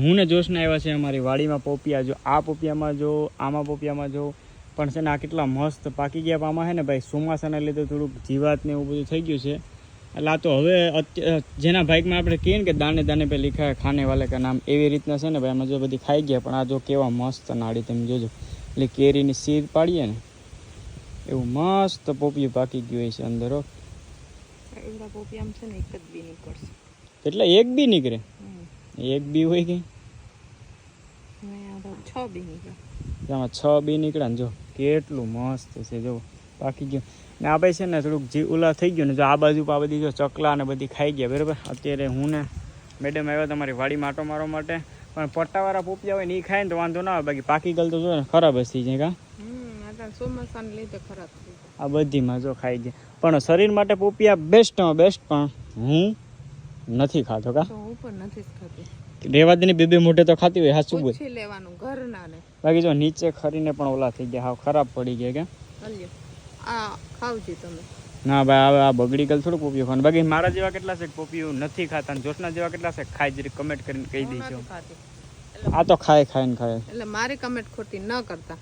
હું ને જોશને આવ્યા છે અમારી વાડીમાં પોપિયા. જો આ પોપિયામાં જો, આમાં પોપિયામાં જો, પણ છે ને આ કેટલા મસ્ત પાકી ગયા. આમાં છે ને ભાઈ ચોમાસાના લીધે થોડુંક જીવાત ને એવું બધું થઈ ગયું છે. એટલે આ તો હવે જેના ભાઈકમાં આપણે કહીએ ને કે દાને દાને પે લીખા હે ખાને વાલે કા નામ, એવી રીતના છે ને ભાઈ આમાં જો બધી ખાઈ ગયા. પણ આ જો કેવા મસ્ત નાડી તમે જોજો, એટલે કેરીની સીર પાડીએ ને એવું મસ્ત પોપિયું પાકી ગયું હોય છે અંદર. એવડા પોપિયામાં છે ને એક જ બી નીકળશે. એટલે એક બી નીકળે? એક બી હોય કે 6 બી નીકળે. આમાં 6 બી નીકળ્યા ને જો કેટલું મસ્ત છે. જો પાકી ગયું ને આ ભાઈ છે ને થોડુંક જી ઉલા થઈ ગયું ને જો આ બાજુ આ બધી જો ચકલા ને બધી ખાઈ ગયા. બરાબર, અત્યારે હું ને મેડમ આવ્યા તમારી વાડીમાં આટો મારવા માટે. પણ પટ્ટાવાળા પોપિયા હોય ને એ ખાય ને તો વાંધો ના આવે, બાકી પાકી ગયેલ તો જો ને ખરાબ જ થઈ જાય. ચોમાસાને લીધે ખરાબ થઈ જાય. આ બધીમાં જો ખાઈ ગયા. પણ શરીર માટે પોપિયા બેસ્ટમાં બેસ્ટ, પણ હું નથી ખાતો. કા હું પણ નથી ખાતી. રેવા દે ને, બે મોઢે તો ખાતી હોય. સાચું બોલ. પૂછી લેવાનું ઘરના ને. બાકી જો નીચે ખરીને પણ ઓલા થઈ ગયા, હાવ ખરાબ પડી ગયા. કે આ ખાવજી તમે? ના ભાઈ, હવે આ બગડી ગયેલ થોડું પોપિયું ખાવાનું. બાકી મારા જેવા કેટલા છે પોપિયું નથી ખાતા, અને જોશના જેવા કેટલા છે ખાય, જરી કમેન્ટ કરીને કહી દઈશું. આ તો ખાય ને ખાય. એટલે મારી કમેન્ટ ખોટી ન કરતા.